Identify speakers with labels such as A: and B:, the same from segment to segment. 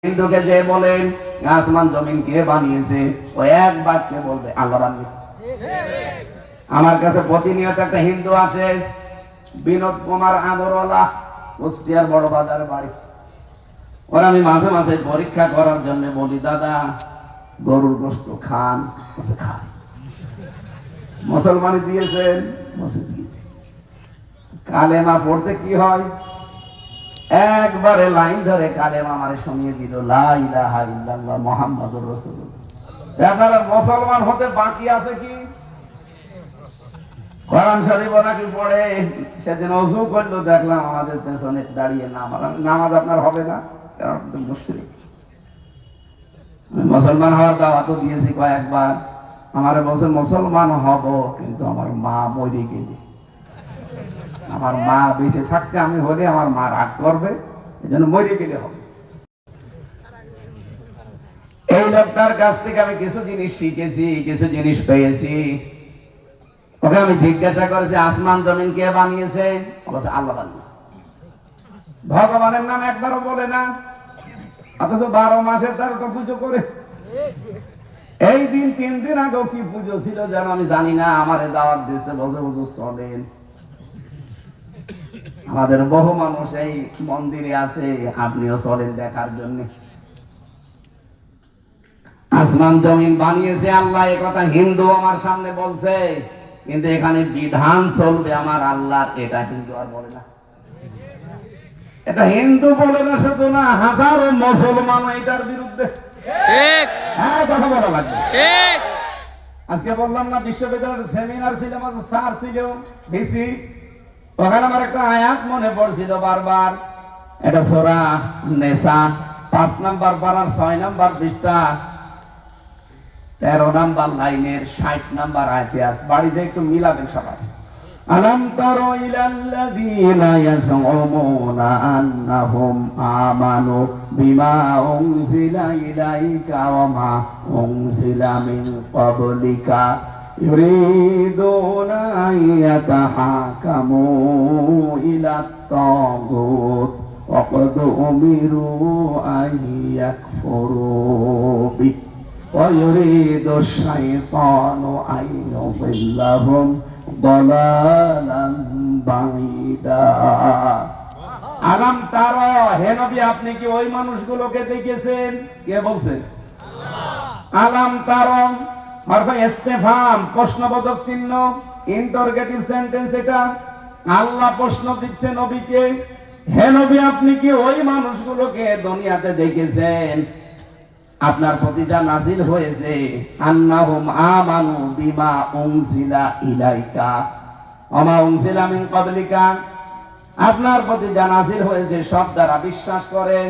A: হিন্দুকে যে বলেন আসমান জমিন কে বানিয়েছে, ও এক বাক্যে বলবে আল্লাহ বানিয়েছে। আমার কাছে প্রতিনিয়ত একটা হিন্দু আসে, বিনোদ কুমার আগরওয়ালা, কুষ্টিয়ার বড় বাজার বাড়ি। ওরা আমি মাঝে মাঝে পরীক্ষা করার জন্য বলি, দাদা গরুর গোশত খান? খান। মুসলমানি দিয়েছেন? দিয়েছে। কালেমা পড়তে কি হয়? একবারে লাইন ধরে কালেমা আমারে শুনিয়ে দিল, লা ইলাহা ইল্লাল্লাহ মুহাম্মাদুর রাসূলুল্লাহ। আপনারা মুসলমান হতে বাকি আছে কি? কোরআন শরীফ নাকি পড়ে। সেদিন ওযু করলো, দেখলাম আমাদের পেছনে দাঁড়িয়ে নামাজ আপনার হবে না, কারণ আপনি মুশরিক। মুসলমান হওয়ার দাওয়াতও দিয়েছি কয়েকবার। আমারে বলছে মুসলমান হব, কিন্তু আমার মা মরে গেলে, আমার মা বেঁচে থাকতে আমি হলে আমার মা রাগ করবে, এই জন্য মরে গেলে হবে। এই লোকটার কাছ থেকে আমি কিছু জিনিস শিখেছি, কিছু জিনিস পেয়েছি। ওকে আমি জিজ্ঞাসা করেছি, আসমান জমিন কে বানিয়েছে? বলেছে আল্লাহ বানিয়েছে। ভগবানের নাম একবারও বলে না, অথচ 12 মাসে 13টা পুজো করে। এই দিন 3 দিন আগেও কি পুজো ছিল যেন আমি জানি না, আমারে দাওয়াত দিয়েছে, বসে বসে চলেন। আমাদের বহু মানুষ এই মন্দিরে আছে, আপনিও চলেন দেখার জন্য। আসমান জমিন বানিয়েছে আল্লাহ, এ কথা হিন্দু আমার সামনে বলছে, কিন্তু এখানে বিধান চলবে আমার আল্লাহর, এটা হিন্দু আর বলে না। এটা হিন্দু বলে না শুধু না, হাজারো মুসলমান এটার বিরুদ্ধে কথা বলা লাগবে। আজকে বললাম না, বিশ্ববিদ্যালয়ের সেমিনার ছিল, আমাদের স্যার ছিল ভিসি, ওখানে আমার একটা আয়াত মনে পড়ছিল বারবার। এটা সূরা নিসা 5 নম্বর পারার 6 নম্বর পৃষ্ঠা 13 নম্বর লাইনের 60 নম্বর আয়াতে আছে। বাড়িতে একটু মিলাবেন সবাই। আলাম তারা ইলাল্লাযীনা ইয়াসউমুনা আন্নাহুম আমানু বিমা উনজিলা ইলাইকা ওয়া মা উনজিলা মিন ক্বাবলিকা ইউরিদুনা ইয়াতাহাকামু ইলাত তাগুত ওয়া ক্বাদ উমিরু আন ইয়াকফুরু বিহি ওয়া ইউরিদু আশ-শাইতানু আন ইউদিল্লাহুম দালালান বাঈদা। আলাম তারা, হে নবী আপনি কি ওই মানুষগুলোকে দেখেছেন? কে বলছে? আল্লাহ। আলাম তারা অর্থ ইস্তেফহাম, প্রশ্নবোধক চিহ্ন, ইন্টারোগেটিভ সেন্টেন্স। এটা আল্লাহ প্রশ্ন দিচ্ছে নবীকে, হে নবী আপনি কি ওই মানুষগুলোকে দুনিয়াতে দেখেছেন? আপনার প্রতি যা নাযিল হয়েছে, আন্নাহুম আমানু বিমা উনজিলা ইলাইকা ওয়া মা উনজিলা মিন ক্বাবলিকা, আপনার প্রতি যা নাযিল হয়েছে সব দ্বারা বিশ্বাস করে,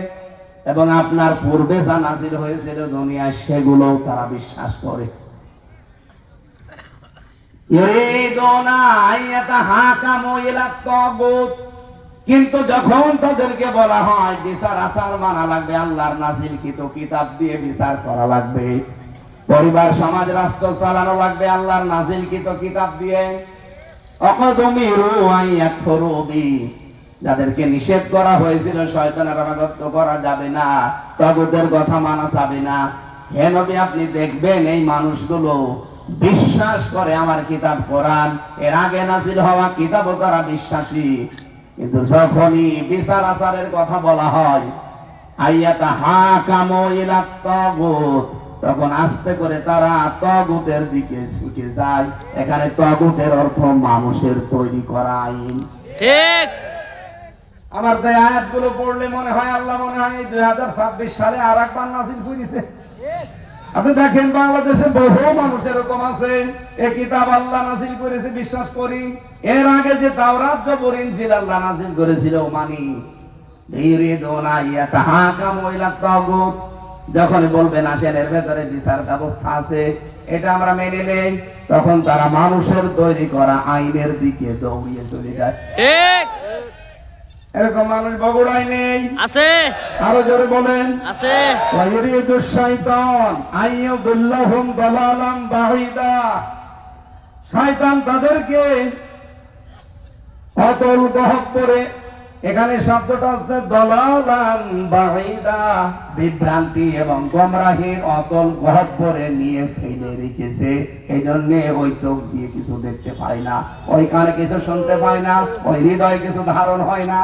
A: এবং আপনার পূর্বে যা নাযিল হয়েছিল দুনিয়ায় সেগুলোও তারা বিশ্বাস করে। ইউরিদুনা আইয়াতাহাকামু ইলাত তাগুত, কিন্তু যখন তাদেরকে বলা হয় বিচার আচার মানা লাগবে, আল্লাহর নাযিলকৃত কিতাব দিয়ে বিচার করা লাগবে, পরিবার সমাজ রাষ্ট্র চালানো লাগবে আল্লাহর নাযিলকৃত কিতাব দিয়ে, অকদমিরু আন ইয়াকফুরু বি, যাদেরকে নিষেধ করা হয়েছিল শয়তানের আনুগত্য করা যাবে না, তাগুতের কথা মানা যাবে না, হে নবী আপনি দেখবেন এই মানুষগুলো বিশ্বাস করে আমার কিতাব কোরআন, এর আগে নাযিল হওয়া কিতাবও তারা বিশ্বাসী, কিন্তু যখনই বিচার আচারের কথা বলা হয় আইয়াতাহাকামু ইলাত তাগুত, তখন আস্তে করে তারা তাগুতের দিকে ছুটে যায়। এখানে তাগুতের অর্থ মানুষের তৈরি করা আইন। ঠিক। আমার তো আয়াতগুলো পড়লে মনে হয় আল্লাহ মনে হয় 2026 সালে আরেকবার নাযিল করেছে। আপনি দেখেন বাংলাদেশে বহু মানুষ এরকম আছে, এই কিতাব আল্লাহ নাযিল করেছে বিশ্বাস করি, এর আগে যে তাওরাত জবুর ইনজিল আল্লাহ নাযিল করেছিল মানি। ইউরিদুনা ইয়াতাহাকামু ইলাত তাগুত, যখন বলবেন আসেন এর ভেতরে বিচার ব্যবস্থা আছে, এটা আমরা মেনে নেই, তখন তারা মানুষের তৈরি করা আইনের দিকে দৌড়িয়ে চলে যায়। ঠিক। এরকম মানুষ বগুড়ায় নেই? আছে। আরো জোরে বলেন। আছে। ওয়া ইউরিদু শাইতান আইয়ুদিল্লাহুম দালালান বাঈদা, শয়তান তাদেরকে অতল গহ্বরে এখানে শব্দটা হচ্ছে দলালান বাঈদা, বিভ্রান্তি এবং গোমরাহির অতল গহ্বরে নিয়ে ফেলে রেখেছে। এই জন্য ওই চোখ দিয়ে কিছু দেখতে পায় না, ওই কানে কিছু শুনতে পায় না, ওই হৃদয়ে কিছু ধারণ হয় না।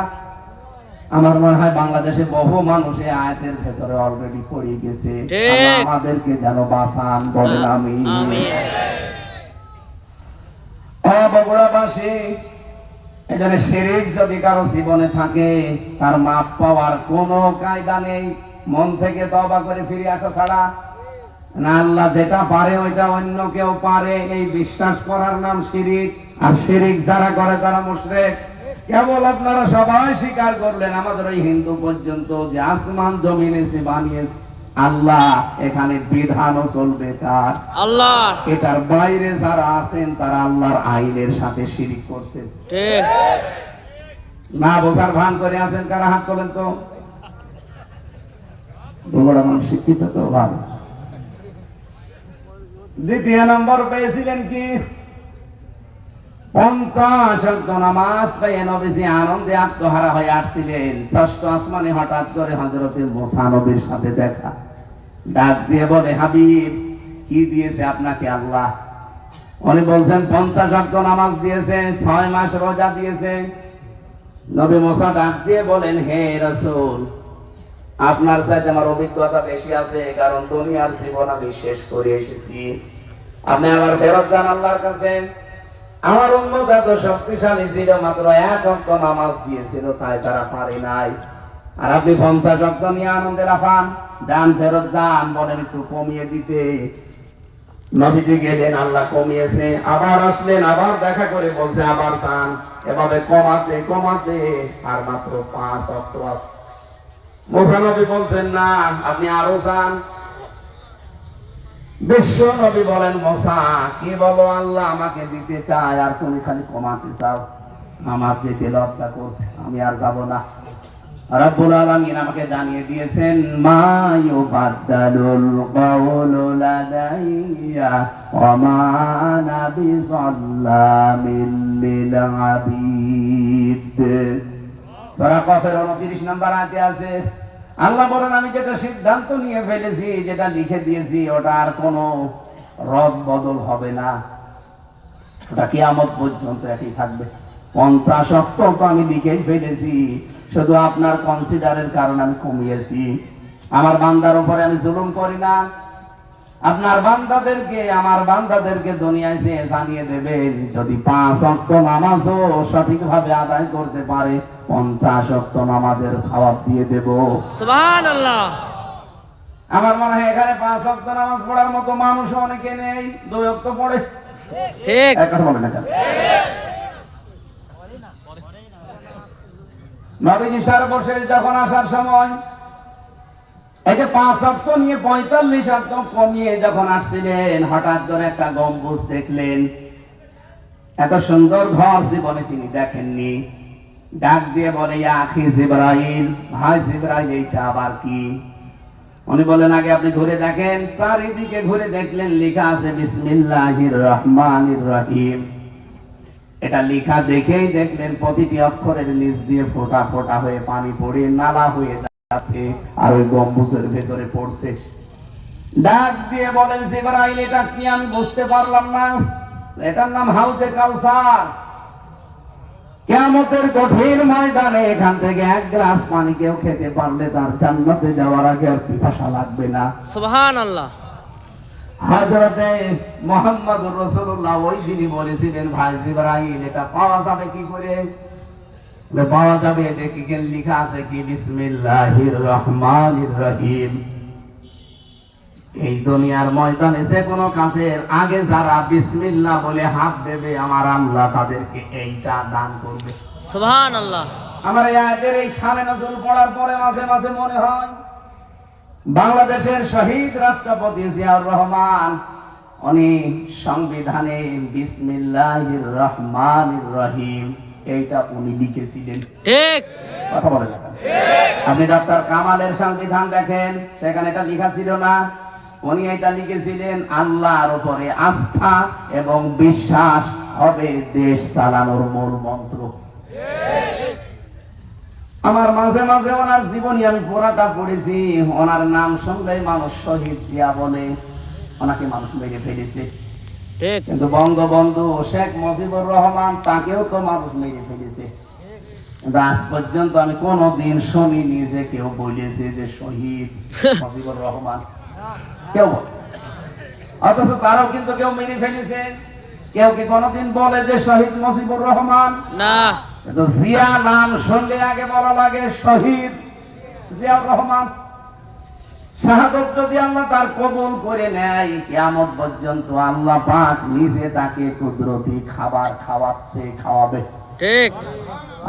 A: আমার মনে হয় বাংলাদেশে বহু মানুষ এই আয়াতের ভেতরে অলরেডি পড়ে গেছে। আমাদেরকে যেন বাঁচান, বলেন আমিন। বগুড়াবাসী, এখানে শিরক যদি কারো জীবনে থাকে, তার মাপ পাওয়ার কোনো কায়দা নেই, মন থেকে তওবা করে ফিরে আসা ছাড়া। না, আল্লাহ যেটা পারে ওইটা অন্য কেউ পারে, এই বিশ্বাস করার নাম শিরক। আর শিরক যারা করে তারা মুশরিক। কেবল আপনারা সবাই স্বীকার করলেন, আমাদের ওই হিন্দু পর্যন্ত, যে আসমান জমিন এসে বানিয়েছে আল্লাহ, এখানে বিধানও চলবে কার? আল্লাহ। এটার বাইরে যারা আছেন তারা আল্লাহর আইনের সাথে শিরক করছেন। ঠিক না? বোঝার ভান করে আছেন কারা? হাত তোলেন তো। বড় মানুষ শিক্ষিত তো ভালো। দ্বিতীয় নম্বর পেয়েছিলেন কি? 50 ওয়াক্ত নামাজ পেয়ে নবীজি আনন্দে আত্মহারা হয়ে আসছিলেন। ষষ্ঠ আসমানে হঠাৎ করে হযরতে মুসা নবীর সাথে দেখা। ডাক দিয়ে বলে, হাবিব, কি দিয়েছে আপনাকে আল্লাহ? উনি বলছেন 50 ওয়াক্ত নামাজ দিয়েছে, 6 মাস রোজা দিয়েছে। নবী মুসা ডাক দিয়ে বলেন, হে রাসূল, আপনার সাথে আমার অভিজ্ঞতা বেশি আছে, কারণ দুনিয়ার জীবন আমি শেষ করে এসেছি। আপনি আবার ফেরত যান আল্লাহর কাছে। আমার উম্মত এত শক্তিশালী ছিল, মাত্র 1 ওয়াক্ত নামাজ দিয়েছিল, তাই তারা পারে নাই। আর আপনি 50 ওয়াক্ত নিয়ে আনন্দে লাফান। যান, ফেরত যান, বলেন একটু কমিয়ে দিতে। নবীজি গেলেন, আল্লাহ কমিয়েছে। আবার আসলেন, আবার দেখা করে বলছে আবার যান। এভাবে কমাতে কমাতে আর মাত্র 5 ওয়াক্ত আছে। মুসা নবী বলছেন, না, আপনি আরো যান। বিশ্ব নবী বলেন, মুসা, কি বলো? আল্লাহ আমাকে দিতে চায় আর তুমি খালি কমাতে চাও। আমার যেতে লজ্জা করছে, আমি আর যাব না। রব্বুল আলামিন আমাকে জানিয়ে দিয়েছেন, মা ইউবাদদালুল কাউলু লাদাইয়া ওয়া মা আনা বিযাল্লামিল লিল আবিদ। সূরা কফের 29 নম্বর আয়াতে আছে, আল্লাহ বলেন, আমি যেটা সিদ্ধান্ত নিয়ে ফেলেছি, যেটা লিখে দিয়েছি, ওটা আর কোনো রদ বদল হবে না। ওটা কিয়ামত পর্যন্ত একই থাকবে। 50 ওয়াক্ত তো আমি লিখেই ফেলেছি, শুধু আপনার কনসিডারের কারণে আমি কমিয়েছি। আমার বান্দার উপরে আমি জুলুম করি না। আপনার বান্দাদেরকে, আমার বান্দাদেরকে দুনিয়ায় সে জানিয়ে দেবেন, যদি 5 ওয়াক্ত নামাজও সঠিকভাবে আদায় করতে পারে, 50 ওয়াক্ত নামাজের সওয়াব দিয়ে দেব। সুবহানাল্লাহ। আমার মনে হয় এখানে 5 ওয়াক্ত নামাজ পড়ার মতো মানুষ অনেকে নেই, 2 ওয়াক্ত পড়ে। ঠিক কথা বলেন না? নবীজি সর্বশেষ যখন আসার সময়, এই যে 5 ওয়াক্ত নিয়ে 45 ওয়াক্ত কমিয়ে যখন আসছিলেন, হঠাৎ করে একটা গম্বুজ দেখলেন। এত সুন্দর ঘর জীবনে তিনি দেখেননি। ডাক দিয়ে বলে, ইয়া আখি জিবরাইল, ভাই জিবরাইল, এইটা আবার কি? উনি বলেন, আগে আপনি ঘুরে দেখেন। চারিদিকে ঘুরে দেখলেন, লেখা আছে বিসমিল্লাহির রহমানির রহিম। এটা লেখা দেখেই দেখলেন প্রতিটি অক্ষরের নিচ দিয়ে ফোঁটা ফোঁটা হয়ে পানি পড়ে নালা হয়ে আছে, আর ওই গম্বুজের ভেতরে পড়ছে। ডাক দিয়ে বলেন, জিবরাইল, এটা কি? আমি বুঝতে পারলাম না। এটার নাম হাউজে কাউসার। কিয়ামতের কঠিন ময়দানে এখান থেকে 1 গ্লাস পানি কেউ খেতে পারলে তার জান্নাতে যাওয়ার আগে আর পিপাসা লাগবে না। সুবহানাল্লাহ। হযরতে মুহাম্মদুর রাসূলুল্লাহ ওই দিনই বলেছিলেন, ভাই জিবরাইল, এটা পাওয়া যাবে কি করে? পাওয়া যাবে, যে কি লেখা আছে কি? বিসমিল্লাহির রহমানির রহিম। এই দুনিয়ার ময়দানে যে কোনো কাজের আগে যারা বিসমিল্লাহ বলে হাত দেবে, আমার আল্লাহ তাদেরকে এইটা দান করবে। সুবহানাল্লাহ। আমার এই আয়াতের এই শানে নজরুল পড়ার পরে মাঝে মাঝে মনে হয়, বাংলাদেশের শহীদ রাষ্ট্রপতি জিয়াউর রহমান, উনি সংবিধানে বিসমিল্লাহির রহমানির রহিম এইটা উনি লিখেছিলেন। ঠিক কথা বলেন না? আপনি ডক্টর কামালের সংবিধান দেখেন, সেখানে এটা লেখা ছিল না। উনি এটা লিখেছিলেন, আল্লাহর উপরে আস্থা এবং বিশ্বাস হবে দেশ চালানোর মূল মন্ত্র। আমার মাঝে মাঝে ওনার জীবনী আমি পুরাটা পড়েছি। ওনার নাম শুনলেই মানুষ শহীদ জিয়া বলে। ওনাকে মানুষ মেরে ফেলেছে, কিন্তু বঙ্গবন্ধু শেখ মুজিবুর রহমান তাকেও তো মানুষ মেরে ফেলেছে। কিন্তু আজ পর্যন্ত আমি কোনদিন শুনিনি যে কেউ বলেছে যে শহীদ মুজিবুর রহমান, কেউ বলে। অথচ তারাও কিন্তু কেউ মেরে ফেলেছে। কেউ কি কোনদিন বলে যে শহীদ মুজিবুর রহমান? না। কিন্তু জিয়া নাম শুনলে আগে বলা লাগে শহীদ জিয়াউর রহমান। শাহাদত যদি আল্লাহ তার কবুল করে নেয়, কিয়ামত পর্যন্ত আল্লাহ পাক নিজে তাকে কুদরতি খাবার খাওয়াচ্ছে, খাওয়াবে। ঠিক।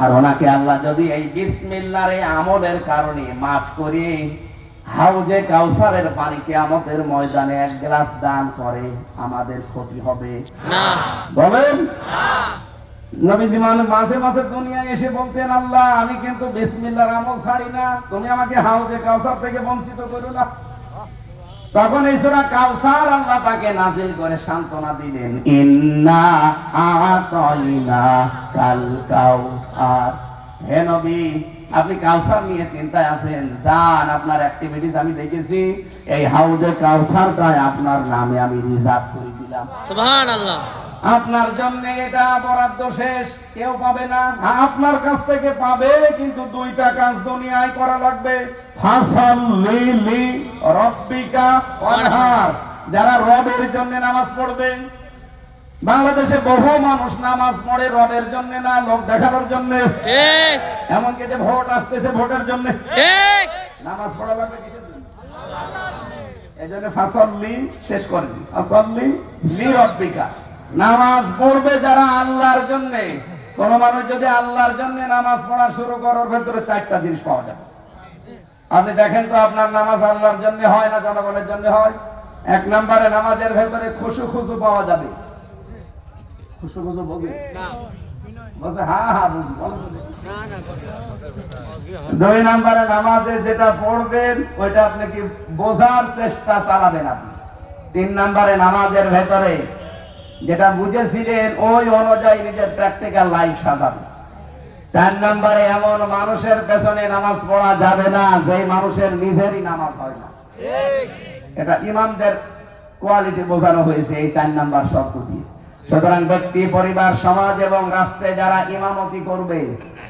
A: আর ওনাকে আল্লাহ যদি এই বিসমিল্লাহর এই আমলের কারণে মাফ করে হাউজে কাউসারের পানি কিয়ামতের ময়দানে এক গ্লাস দান করে, আমাদের ক্ষতি হবে না? বলেন না। নবীজি মাঝে মাঝে দুনিয়ায় এসে বলতেন, আল্লাহ আমি কিন্তু বিসমিল্লাহর আমল ছাড়ি না, তুমি আমাকে হাউজে কাউসার থেকে বঞ্চিত করো না। তখন এই সূরা কাউসার আল্লাহ তাকে নাযিল করে সান্ত্বনা দিলেন, ইন্না আতাইনা কাল কাউসার। হে নবী, আপনি কাউসার নিয়ে চিন্তায় আছেন, যান আপনার অ্যাক্টিভিটিস আমি দেখেছি, এই হাউজে কাউসারটাই আপনার নামে আমি রিজার্ভ করে দিলাম। সুবহানাল্লাহ। আপনার জন্য এটা বরাদ্দ শেষ, কেউ পাবে না। আপনার কাছ থেকে পাবে, কিন্তু দুইটা কাজ দুনিয়ায় করা লাগবে। ফাসাল্লি লি রাব্বিকা ওয়ানহার, যারা রবের জন্য নামাজ পড়বে। বাংলাদেশে বহু মানুষ নামাজ পড়ে রবের জন্য না, লোক দেখানোর জন্য। ঠিক। এমনকি যে ভোট আসতেছে ভোটের জন্য। ঠিক। নামাজ পড়া লাগবে কিসের জন্য? এজন্য ফাসাল্লি শেষ করেন, ফাসাল্লি লি রাব্বিকা। নামাজ পড়বে যারা আল্লাহর জন্য। কোন মানুষ যদি আল্লাহর জন্য নামাজ পড়া শুরু করার ভেতরে চারটা জিনিস পাওয়া যাবে। আপনি দেখেন তো আপনার নামাজ আল্লাহর জন্য হয় না জনগণের জন্য হয়? এক নম্বরে নামাজের ভেতরে খুশু খুশু পাওয়া যাবে। খুশু খুশু বুঝে না? বলছে হ্যাঁ হ্যাঁ বুঝি। দুই নম্বরে নামাজে যেটা পড়বেন ওইটা আপনি কি বোঝার চেষ্টা চালাবেন আপনি। তিন নম্বরে নামাজের ভেতরে যেটা বুঝেছিলেন ওই অনুযায়ী নিজের প্র্যাকটিক্যাল লাইফ সাজাবেন। চার নম্বরে এমন মানুষের পেছনে নামাজ পড়া যাবে না যেই মানুষের নিজেরই নামাজ হয় না। এটা ইমামদের কোয়ালিটি বোঝানো হয়েছে এই 4 নাম্বার শব্দ দিয়ে। সুতরাং ব্যক্তি, পরিবার, সমাজ এবং রাষ্ট্রে যারা ইমামতি করবে,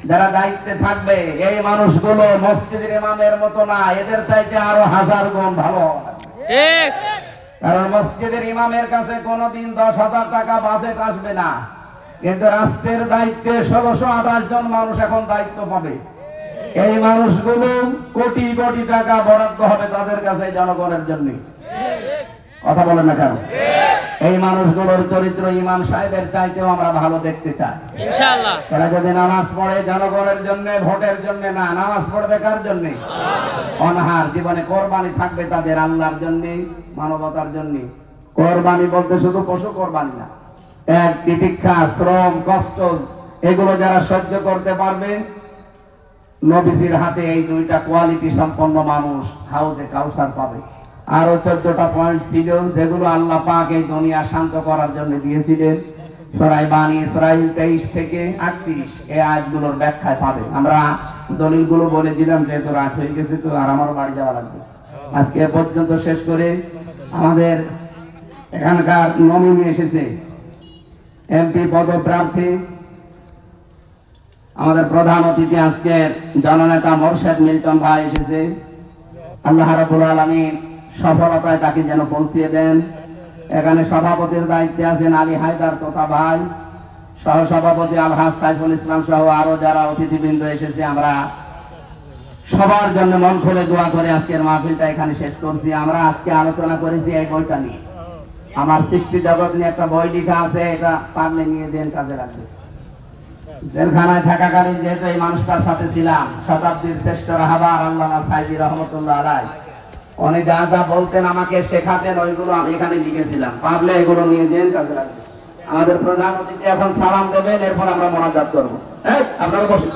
A: যারা দায়িত্বে থাকবে, এই মানুষগুলো মসজিদের ইমামের মতো না, এদের চাইতে আরো 1000 গুণ ভালো হওয়া লাগবে। ঠিক। কারণ মসজিদের ইমামের কাছে কোনোদিন 10,000 টাকা বাজেট আসবে না, কিন্তু রাষ্ট্রের দায়িত্বে 1628 জন মানুষ এখন দায়িত্ব পাবে। এই মানুষগুলো কোটি কোটি টাকা বরাদ্দ হবে তাদের কাছে জনগণের জন্য। কথা বলেন না কেন? এই মানুষগুলোর চরিত্র ইমাম সাহেবের চাইতেও আমরা ভালো দেখতে চাই ইনশাআল্লাহ। তারা যদি নামাজ পড়ে জনগণের জন্য, ভোটের জন্য না, নামাজ পড়বে কার জন্য? অনহার জীবনে কোরবানি থাকবে তাদের আল্লাহর জন্য, মানবতার জন্য। কোরবানি বলতে শুধু পশু কোরবানি না, এক তিতিক্ষা, শ্রম, কষ্ট, এগুলো যারা সহ্য করতে পারবে, নবীজির হাতে এই দুইটা কোয়ালিটি সম্পন্ন মানুষ হাউজে কাউসার পাবে। আরো 14টা পয়েন্ট ছিল যেগুলো আল্লাহ পাক এই দুনিয়া শান্ত করার জন্য দিয়েছিলেন। সূরা বানী ইসরাঈল 23 থেকে 38 এই আয়াতগুলোর ব্যাখ্যায় পাবে। আমরা দলিলগুলো বলে দিলাম, যেহেতু রাত হয়ে গেছে তো আর আমার বাড়ি যাওয়া লাগবে। আজকে পর্যন্ত শেষ করে আমাদের এখানকার নমিনি এসেছে, এমপি পদপ্রার্থী আমাদের প্রধান অতিথি আজকের জননেতা মোরশেদ মিল্টন ভাই এসেছে। আল্লাহ রাব্বুল আলামিন সফলতায় তাকে যেন পৌঁছিয়ে দেন। এখানে সভাপতির দায়িত্বে আছেন আলী হায়দার তোতা ভাই, সহসভাপতি আলহাজ সাইফুল ইসলাম সহ আরো যারা অতিথিবৃন্দ এসেছে। আমরা সবার জন্য মন খুলে দোয়া করে আজকের মাহফিলটা এখানে শেষ করছি। আমরা আজকে আলোচনা করেছি এই বইটা নিয়ে, আমার সৃষ্টি জগৎ নিয়ে একটা বই লেখা আছে, এটা পারলে নিয়ে দেন, কাজে রাখবে। জেলখানায় থাকাকালীন যেহেতু এই মানুষটার সাথে ছিলাম, শতাব্দীর শ্রেষ্ঠ রাহবার আল্লামা সাইদি রহমতুল্লাহ আলাইহি, উনি যা যা বলতেন আমাকে শেখাতেন, ওইগুলো আমি এখানে লিখেছিলাম, পারলে এগুলো নিয়ে দেন, কাজে রাখবে। আমাদের প্রধান অতিথি এখন সালাম দেবেন, এরপর আমরা মোনাজাত করবো। আপনারা বসুন।